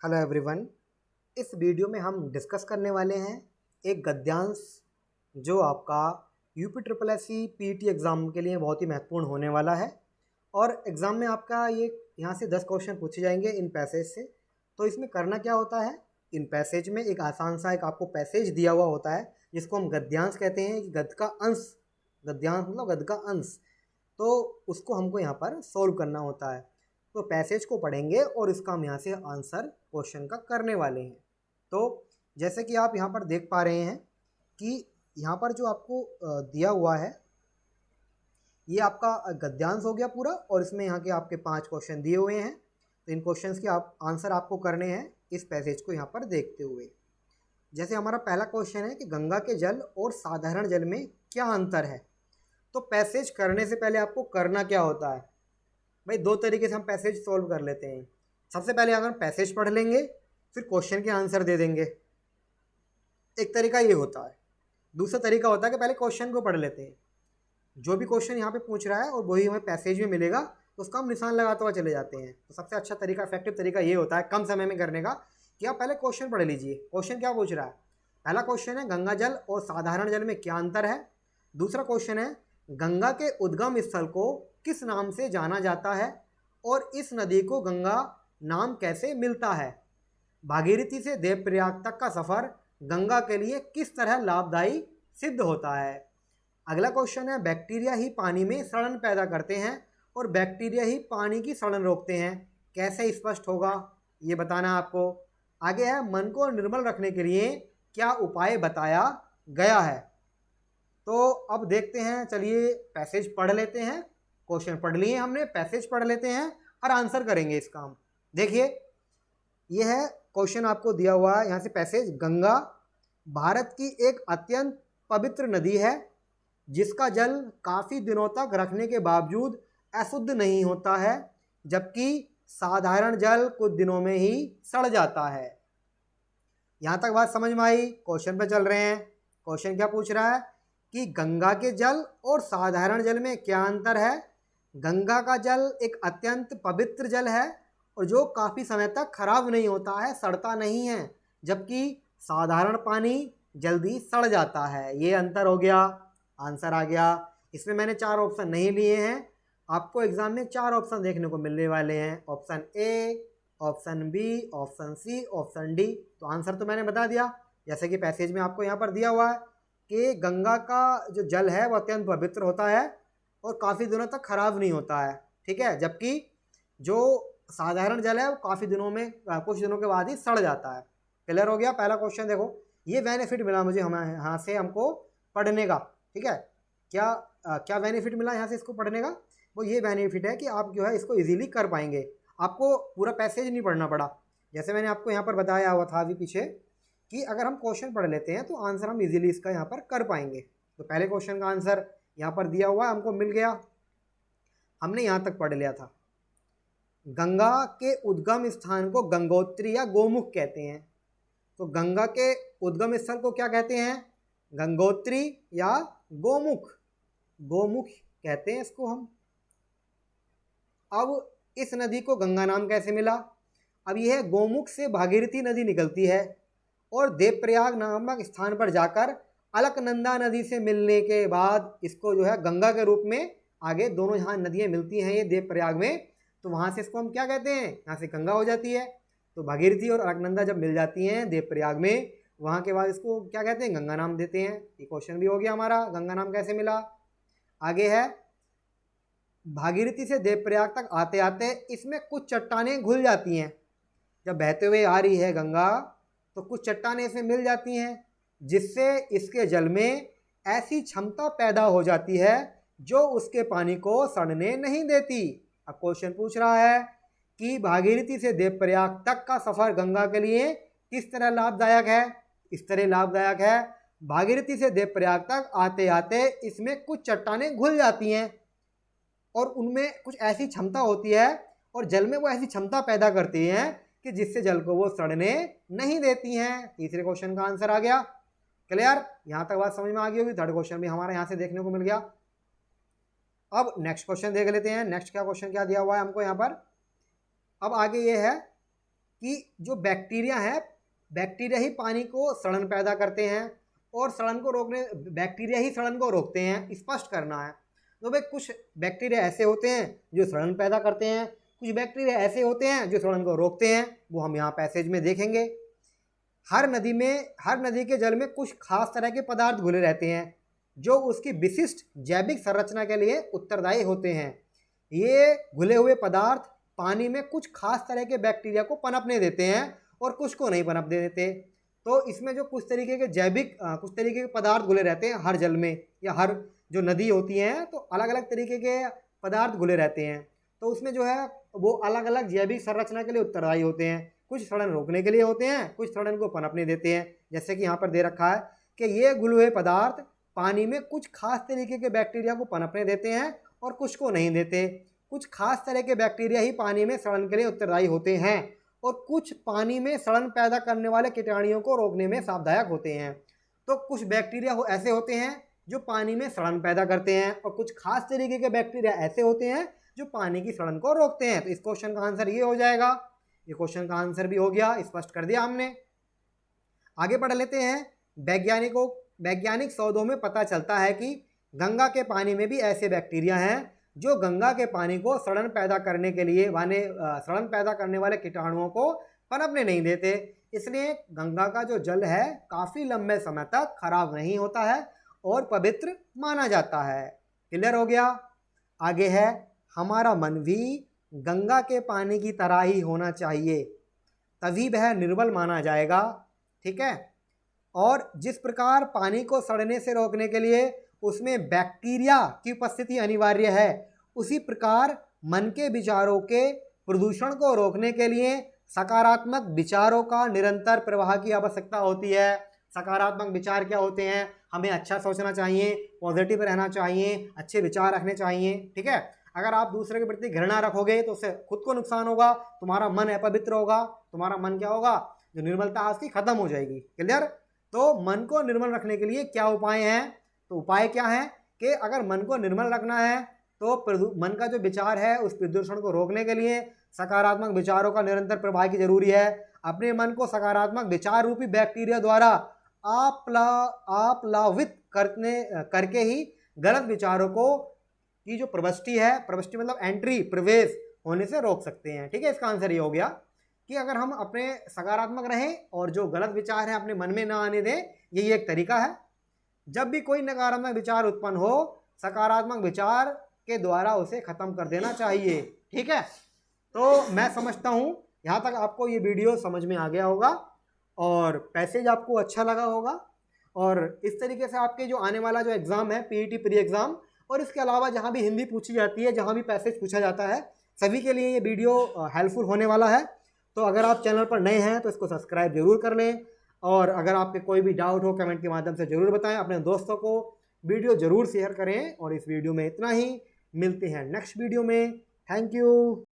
Hello everyone. इस video में हम डिस्कस करने वाले हैं एक गद्यांश जो आपका UP triple S C PT exam के लिए बहुत ही महत्वपूर्ण होने वाला है। और एग्ज़ाम में आपका ये यहाँ से 10 क्वेश्चन पूछे जाएंगे इन पैसेज से। तो इसमें करना क्या होता है, इन पैसेज में एक आसान सा एक आपको पैसेज दिया हुआ होता है जिसको हम गद्यांश कहते हैं कि गद्य का अंश, गद्यांश मतलब गद्य का अंश। तो उसको हमको यहाँ पर सोल्व करना होता है। तो पैसेज को पढ़ेंगे और इसका हम यहाँ से आंसर क्वेश्चन का करने वाले हैं। तो जैसे कि आप यहाँ पर देख पा रहे हैं कि यहाँ पर जो आपको दिया हुआ है ये आपका गद्यांश हो गया पूरा, और इसमें यहाँ के आपके 5 क्वेश्चन दिए हुए हैं। तो इन क्वेश्चंस के आप आंसर आपको करने हैं इस पैसेज को यहाँ पर देखते हुए। जैसे हमारा पहला क्वेश्चन है कि गंगा के जल और साधारण जल में क्या अंतर है। तो पैसेज करने से पहले आपको करना क्या होता है भाई, 2 तरीके से हम पैसेज सॉल्व कर लेते हैं। सबसे पहले अगर पैसेज पढ़ लेंगे फिर क्वेश्चन के आंसर दे देंगे, एक तरीका ये होता है। दूसरा तरीका होता है कि पहले क्वेश्चन को पढ़ लेते हैं, जो भी क्वेश्चन यहाँ पे पूछ रहा है और वही हमें पैसेज में मिलेगा तो उसका हम निशान लगाते हुए चले जाते हैं। तो सबसे अच्छा तरीका, इफेक्टिव तरीका ये होता है कम समय में करने का कि आप पहले क्वेश्चन पढ़ लीजिए। क्वेश्चन क्या पूछ रहा है, पहला क्वेश्चन है गंगा जल और साधारण जल में क्या अंतर है। दूसरा क्वेश्चन है गंगा के उद्गम स्थल को किस नाम से जाना जाता है और इस नदी को गंगा नाम कैसे मिलता है। भागीरथी से देवप्रयाग तक का सफर गंगा के लिए किस तरह लाभदायी सिद्ध होता है। अगला क्वेश्चन है बैक्टीरिया ही पानी में सड़न पैदा करते हैं और बैक्टीरिया ही पानी की सड़न रोकते हैं, कैसे स्पष्ट होगा ये बताना आपको। आगे है मन को निर्मल रखने के लिए क्या उपाय बताया गया है। तो अब देखते हैं, चलिए पैसेज पढ़ लेते हैं। क्वेश्चन पढ़ लिए हमने, पैसेज पढ़ लेते हैं और आंसर करेंगे इसका हम। देखिए ये है क्वेश्चन आपको दिया हुआ है यहाँ से पैसेज। गंगा भारत की एक अत्यंत पवित्र नदी है जिसका जल काफ़ी दिनों तक रखने के बावजूद अशुद्ध नहीं होता है, जबकि साधारण जल कुछ दिनों में ही सड़ जाता है। यहाँ तक बात समझ में आई। क्वेश्चन पे चल रहे हैं। क्वेश्चन क्या पूछ रहा है कि गंगा के जल और साधारण जल में क्या अंतर है। गंगा का जल एक अत्यंत पवित्र जल है और जो काफ़ी समय तक खराब नहीं होता है, सड़ता नहीं है, जबकि साधारण पानी जल्दी सड़ जाता है। ये अंतर हो गया, आंसर आ गया। इसमें मैंने 4 ऑप्शन नहीं लिए हैं, आपको एग्जाम में 4 ऑप्शन देखने को मिलने वाले हैं, option A, option B, option C, option D. तो आंसर तो मैंने बता दिया, जैसे कि पैसेज में आपको यहाँ पर दिया हुआ है कि गंगा का जो जल है वो अत्यंत पवित्र होता है और काफ़ी दिनों तक खराब नहीं होता है, ठीक है, जबकि जो साधारण जल है वो काफ़ी दिनों में, कुछ दिनों के बाद ही सड़ जाता है। क्लियर हो गया पहला क्वेश्चन। देखो ये बेनिफिट मिला मुझे यहाँ से हमको पढ़ने का, ठीक है। क्या बेनिफिट मिला यहाँ से इसको पढ़ने का, वो ये बेनिफिट है कि आप जो है इसको इजीली कर पाएंगे, आपको पूरा पैसेज नहीं पढ़ना पड़ा। जैसे मैंने आपको यहाँ पर बताया हुआ था अभी पीछे कि अगर हम क्वेश्चन पढ़ लेते हैं तो आंसर हम इजीली इसका यहाँ पर कर पाएंगे। तो पहले क्वेश्चन का आंसर यहाँ पर दिया हुआ है, हमको मिल गया, हमने यहाँ तक पढ़ लिया था। गंगा के उद्गम स्थान को गंगोत्री या गोमुख कहते हैं। तो गंगा के उद्गम स्थल को क्या कहते हैं, गंगोत्री या गोमुख, गोमुख कहते हैं इसको हम। अब इस नदी को गंगा नाम कैसे मिला। अब यह गोमुख से भागीरथी नदी निकलती है और देवप्रयाग नामक स्थान पर जाकर अलकनंदा नदी से मिलने के बाद इसको जो है गंगा के रूप में आगे दोनों जहाँ नदियाँ मिलती हैं ये देवप्रयाग में, तो वहाँ से इसको हम क्या कहते हैं, यहाँ से गंगा हो जाती है। तो भागीरथी और अलकनंदा जब मिल जाती हैं देवप्रयाग में, वहाँ के बाद इसको क्या कहते हैं, गंगा नाम देते हैं। ये क्वेश्चन भी हो गया हमारा, गंगा नाम कैसे मिला। आगे है भागीरथी से देवप्रयाग तक आते आते इसमें कुछ चट्टानें घुल जाती हैं। जब बहते हुए आ रही है गंगा तो कुछ चट्टानें इसमें मिल जाती हैं, जिससे इसके जल में ऐसी क्षमता पैदा हो जाती है जो उसके पानी को सड़ने नहीं देती। अब क्वेश्चन पूछ रहा है कि भागीरथी से देवप्रयाग तक का सफ़र गंगा के लिए किस तरह लाभदायक है। इस तरह लाभदायक है, भागीरथी से देवप्रयाग तक आते आते इसमें कुछ चट्टानें घुल जाती हैं और उनमें कुछ ऐसी क्षमता होती है और जल में वो ऐसी क्षमता पैदा करती हैं कि जिससे जल को वो सड़ने नहीं देती हैं। तीसरे क्वेश्चन का आंसर आ गया। क्लियर, यहाँ तक बात समझ में आ गई होगी। थर्ड क्वेश्चन भी हमारा यहाँ से देखने को मिल गया। अब नेक्स्ट क्वेश्चन देख लेते हैं। नेक्स्ट क्या क्वेश्चन क्या दिया हुआ है हमको यहाँ पर। अब आगे ये है कि जो बैक्टीरिया है, बैक्टीरिया ही पानी को सड़न पैदा करते हैं और सड़न को रोकने, बैक्टीरिया ही सड़न को रोकते हैं, स्पष्ट करना है। तो भाई कुछ बैक्टीरिया ऐसे होते हैं जो सड़न पैदा करते हैं, कुछ बैक्टीरिया ऐसे होते हैं जो सड़न को रोकते हैं, वो हम यहाँ पैसेज में देखेंगे। हर नदी के जल में कुछ खास तरह के पदार्थ घुले रहते हैं जो उसकी विशिष्ट जैविक संरचना के लिए उत्तरदायी होते हैं। ये घुले हुए पदार्थ पानी में कुछ खास तरह के बैक्टीरिया को पनपने देते हैं और कुछ को नहीं पनपने देते। तो इसमें जो कुछ तरीके के पदार्थ घुले रहते हैं हर जल में, या हर जो नदी होती हैं तो अलग अलग तरीके के पदार्थ घुले रहते हैं। तो उसमें जो है वो अलग अलग जैविक संरचना के लिए उत्तरदायी होते हैं। कुछ सड़न रोकने के लिए होते हैं, कुछ सड़न को पनपने देते हैं। जैसे कि यहाँ पर दे रखा है कि ये घुले हुए पदार्थ पानी में कुछ खास तरीके के बैक्टीरिया को पनपने देते हैं और कुछ को नहीं देते। कुछ खास तरह के बैक्टीरिया ही पानी में सड़न के लिए उत्तरदायी होते हैं और कुछ पानी में सड़न पैदा करने वाले कीटाणुओं को रोकने में सावधायक होते हैं। तो कुछ बैक्टीरिया ऐसे होते हैं जो पानी में सड़न पैदा करते हैं और कुछ खास तरीके के बैक्टीरिया ऐसे होते हैं जो पानी की सड़न को रोकते हैं। तो इस क्वेश्चन का आंसर ये हो जाएगा। ये क्वेश्चन का आंसर भी हो गया, स्पष्ट कर दिया हमने। आगे पढ़ लेते हैं। वैज्ञानिक शोधों में पता चलता है कि गंगा के पानी में भी ऐसे बैक्टीरिया हैं जो गंगा के पानी को सड़न पैदा करने वाले कीटाणुओं को पनपने नहीं देते। इसलिए गंगा का जो जल है काफ़ी लंबे समय तक खराब नहीं होता है और पवित्र माना जाता है। क्लियर हो गया। आगे है, हमारा मन भी गंगा के पानी की तरह ही होना चाहिए, तभी वह निर्मल माना जाएगा। ठीक है। और जिस प्रकार पानी को सड़ने से रोकने के लिए उसमें बैक्टीरिया की उपस्थिति अनिवार्य है, उसी प्रकार मन के विचारों के प्रदूषण को रोकने के लिए सकारात्मक विचारों का निरंतर प्रवाह की आवश्यकता होती है। सकारात्मक विचार क्या होते हैं? हमें अच्छा सोचना चाहिए, पॉजिटिव रहना चाहिए, अच्छे विचार रखने चाहिए। ठीक है। अगर आप दूसरे के प्रति घृणा रखोगे तो उससे खुद को नुकसान होगा, तुम्हारा मन अपवित्र होगा, तुम्हारा मन क्या होगा, जो निर्मलता है उसकी खत्म हो जाएगी। क्लियर। तो मन को निर्मल रखने के लिए क्या उपाय हैं? तो उपाय क्या है कि अगर मन को निर्मल रखना है तो मन का जो विचार है उस प्रदूषण को रोकने के लिए सकारात्मक विचारों का निरंतर प्रवाह की जरूरी है। अपने मन को सकारात्मक विचार रूपी बैक्टीरिया द्वारा आप्लावित करके ही गलत विचारों को की जो प्रविष्टि है, प्रविष्टि मतलब एंट्री, प्रवेश होने से रोक सकते हैं। ठीक है। इसका आंसर ये हो गया कि अगर हम अपने सकारात्मक रहें और जो गलत विचार है अपने मन में ना आने दें, यही एक तरीका है। जब भी कोई नकारात्मक विचार उत्पन्न हो, सकारात्मक विचार के द्वारा उसे खत्म कर देना चाहिए। ठीक है। तो मैं समझता हूँ यहाँ तक आपको ये वीडियो समझ में आ गया होगा और पैसेज आपको अच्छा लगा होगा। और इस तरीके से आपके जो आने वाला जो एग्ज़ाम है, पीईटी प्री एग्ज़ाम, और इसके अलावा जहाँ भी हिंदी पूछी जाती है, जहाँ भी पैसेज पूछा जाता है, सभी के लिए ये वीडियो हेल्पफुल होने वाला है। तो अगर आप चैनल पर नए हैं तो इसको सब्सक्राइब जरूर कर लें और अगर आपके कोई भी डाउट हो कमेंट के माध्यम से ज़रूर बताएं। अपने दोस्तों को वीडियो ज़रूर शेयर करें। और इस वीडियो में इतना ही, मिलते हैं नेक्स्ट वीडियो में। Thank you.